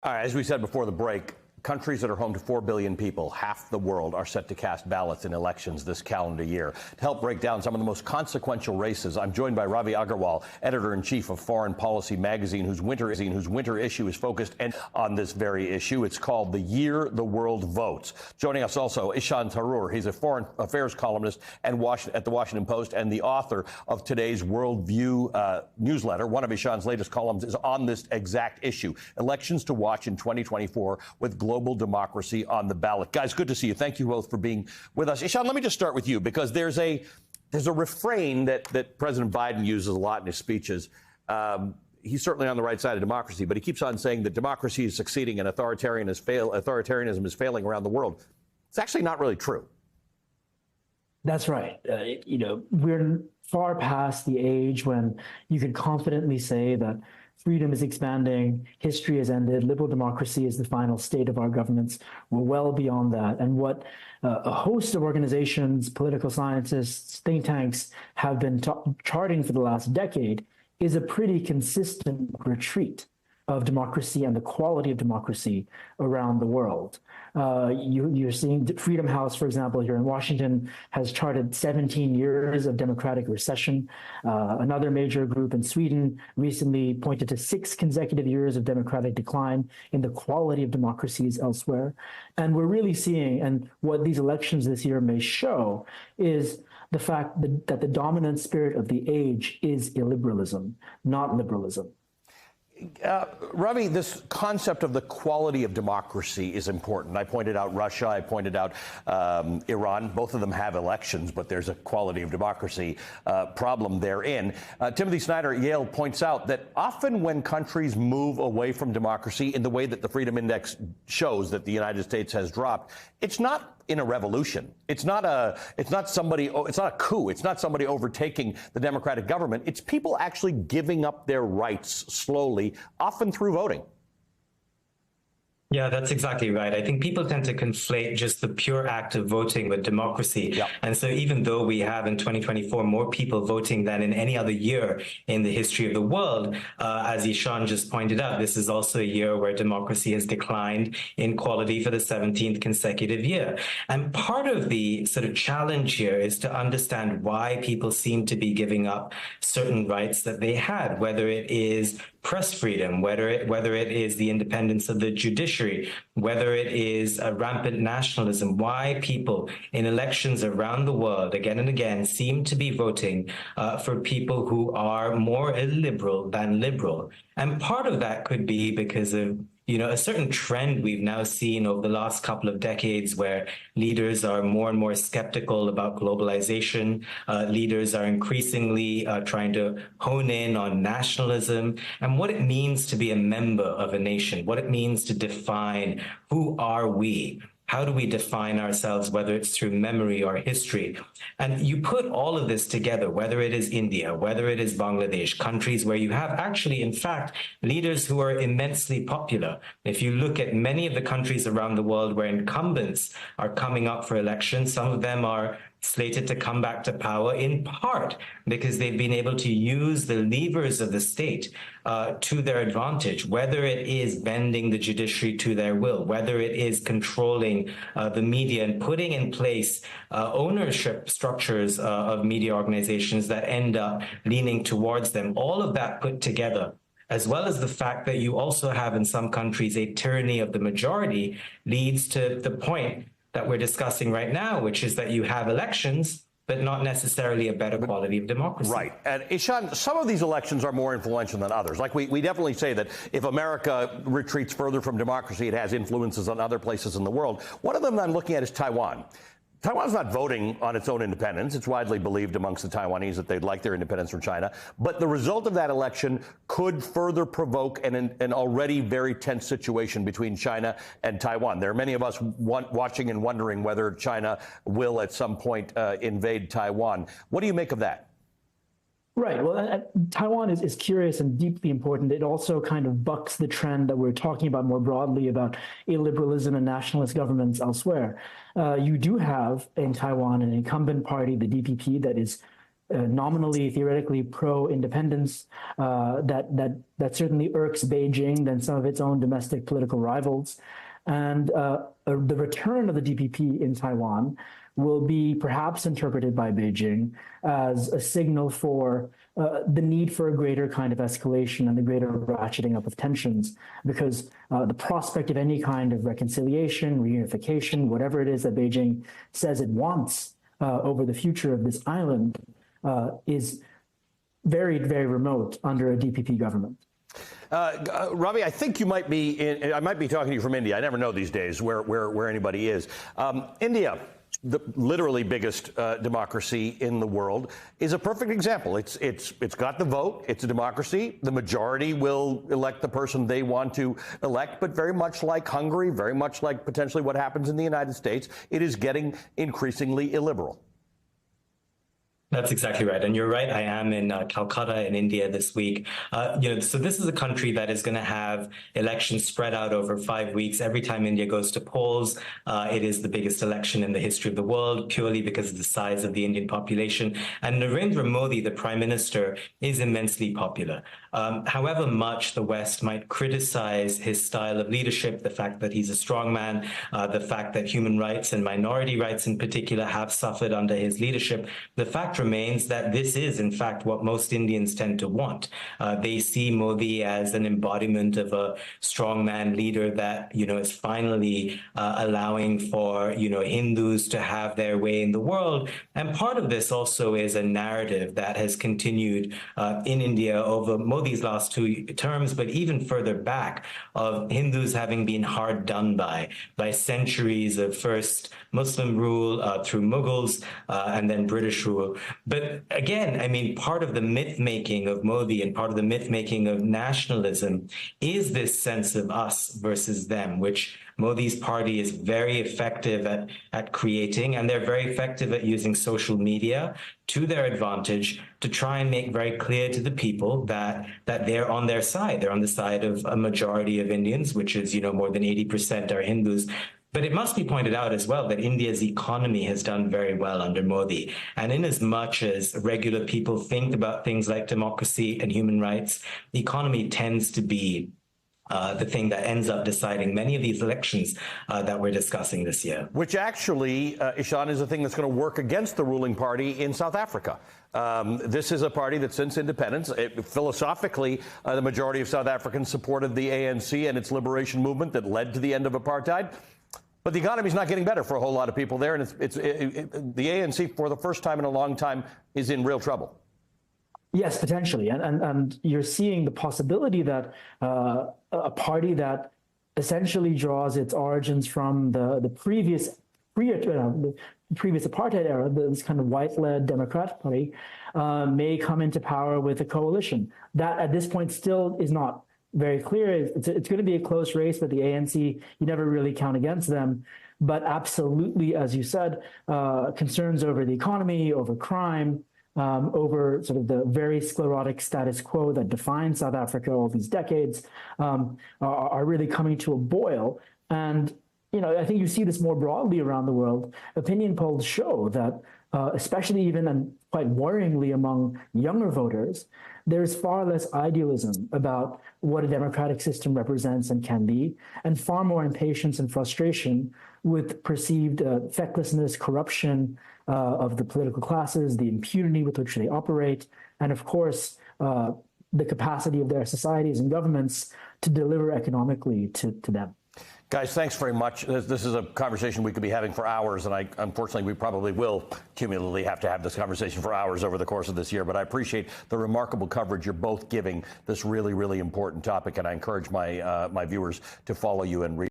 All right, as we said before the break, countries that are home to 4 billion people, half the world, are set to cast ballots in elections this calendar year. To help break down some of the most consequential races, I'm joined by Ravi Agarwal, editor-in-chief of Foreign Policy magazine, whose winter issue is focused on this very issue. It's called The Year the World Votes. Joining us also, Ishan Tharoor. He's a foreign affairs columnist at the Washington Post and the author of today's Worldview newsletter. One of Ishan's latest columns is on this exact issue, elections to watch in 2024 with global democracy on the ballot. Guys, good to see you. Thank you both for being with us. Ishan, let me just start with you, because there's a refrain that President Biden uses a lot in his speeches. He's certainly on the right side of democracy, but he keeps on saying that democracy is succeeding and authoritarianism is failing around the world. It's actually not really true. That's right. We're far past the age when you can confidently say that freedom is expanding, history has ended, liberal democracy is the final state of our governments. We're well beyond that. And what a host of organizations, political scientists, think tanks have been charting for the last decade is a pretty consistent retreat of democracy and the quality of democracy around the world. You're seeing Freedom House, for example, here in Washington, has charted 17 years of democratic recession. Another major group in Sweden recently pointed to 6 consecutive years of democratic decline in the quality of democracies elsewhere. And we're really seeing, and what these elections this year may show, is the fact that the dominant spirit of the age is illiberalism, not liberalism. Ravi, this concept of the quality of democracy is important. I pointed out Russia, I pointed out Iran. Both of them have elections, but there's a quality of democracy problem therein. Timothy Snyder at Yale points out that often when countries move away from democracy in the way that the Freedom Index shows that the United States has dropped, it's not in a revolution. It's not a coup. It's not somebody overtaking the democratic government. It's people actually giving up their rights slowly, often through voting. Yeah, that's exactly right. I think people tend to conflate just the pure act of voting with democracy. Yeah. And so even though we have in 2024 more people voting than in any other year in the history of the world, as Ishan just pointed out, this is also a year where democracy has declined in quality for the 17th consecutive year. And part of the sort of challenge here is to understand why people seem to be giving up certain rights that they had, whether it is press freedom, whether it is the independence of the judiciary, whether it is a rampant nationalism, why people in elections around the world again and again seem to be voting for people who are more illiberal than liberal. And part of that could be because of a certain trend we've now seen over the last couple of decades where leaders are more and more skeptical about globalization. Leaders are increasingly trying to hone in on nationalism and what it means to be a member of a nation, what it means to define who are we. How do we define ourselves, whether it's through memory or history? And you put all of this together, whether it is India, whether it is Bangladesh, countries where you have actually, in fact, leaders who are immensely popular. If you look at many of the countries around the world where incumbents are coming up for election, some of them are slated to come back to power in part because they've been able to use the levers of the state to their advantage, whether it is bending the judiciary to their will, whether it is controlling the media and putting in place ownership structures of media organizations that end up leaning towards them. All of that put together, as well as the fact that you also have in some countries a tyranny of the majority, leads to the point that we're discussing right now, which is that you have elections, but not necessarily a better quality of democracy. Right. And Ishan, some of these elections are more influential than others. Like we definitely say that if America retreats further from democracy, it has influences on other places in the world. One of them I'm looking at is Taiwan. Taiwan's not voting on its own independence. It's widely believed amongst the Taiwanese that they'd like their independence from China. But the result of that election could further provoke an already very tense situation between China and Taiwan. There are many of us watching and wondering whether China will at some point invade Taiwan. What do you make of that? Right. Well, Taiwan is curious and deeply important. It also kind of bucks the trend that we're talking about more broadly about illiberalism and nationalist governments elsewhere. You do have in Taiwan an incumbent party, the DPP, that is nominally, theoretically pro-independence, that certainly irks Beijing than some of its own domestic political rivals. And the return of the DPP in Taiwan will be perhaps interpreted by Beijing as a signal for the need for a greater kind of escalation and a greater ratcheting up of tensions, because the prospect of any kind of reconciliation, reunification, whatever it is that Beijing says it wants over the future of this island is very, very remote under a DPP government. Ravi, I think you might be I might be talking to you from India. I never know these days where anybody is. India, the literally biggest democracy in the world, is a perfect example. It's got the vote. It's a democracy. The majority will elect the person they want to elect. But very much like Hungary, very much like potentially what happens in the United States, it is getting increasingly illiberal. That's exactly right. And you're right. I am in Calcutta in India this week. So this is a country that is going to have elections spread out over 5 weeks. Every time India goes to polls, it is the biggest election in the history of the world, purely because of the size of the Indian population. And Narendra Modi, the prime minister, is immensely popular. However much the West might criticize his style of leadership, the fact that he's a strongman, the fact that human rights and minority rights in particular have suffered under his leadership, the fact remains that this is, in fact, what most Indians tend to want. They see Modi as an embodiment of a strongman leader that, is finally allowing for, Hindus to have their way in the world. And part of this also is a narrative that has continued in India over Modi's last 2 terms, but even further back, of Hindus having been hard done by centuries of first Muslim rule through Mughals and then British rule. But again, I mean, part of the myth-making of Modi and part of the myth-making of nationalism is this sense of us versus them, which Modi's party is very effective at creating, and they're very effective at using social media to their advantage to try and make very clear to the people that they're on their side. They're on the side of a majority of Indians, which is, more than 80% are Hindus. But it must be pointed out as well that India's economy has done very well under Modi. And in as much as regular people think about things like democracy and human rights, the economy tends to be the thing that ends up deciding many of these elections that we're discussing this year. Which actually, Ishan, is a thing that's going to work against the ruling party in South Africa. This is a party that since independence, philosophically, the majority of South Africans supported the ANC and its liberation movement that led to the end of apartheid. But the economy is not getting better for a whole lot of people there, and the ANC, for the first time in a long time, is in real trouble. Yes, potentially, and you're seeing the possibility that a party that essentially draws its origins from the previous apartheid era, this kind of white-led Democratic Party, may come into power with a coalition. That at this point still is not very clear. It's going to be a close race, but the ANC, you never really count against them. But absolutely, as you said, concerns over the economy, over crime, over sort of the very sclerotic status quo that defines South Africa all these decades, are really coming to a boil. And, I think you see this more broadly around the world. Opinion polls show that, especially even and quite worryingly among younger voters, there's far less idealism about what a democratic system represents and can be, and far more impatience and frustration with perceived fecklessness, corruption of the political classes, the impunity with which they operate, and of course, the capacity of their societies and governments to deliver economically to them. Guys, thanks very much. This is a conversation we could be having for hours, and unfortunately, we probably will cumulatively have to have this conversation for hours over the course of this year. But I appreciate the remarkable coverage you're both giving this really, really important topic, and I encourage my viewers to follow you and read.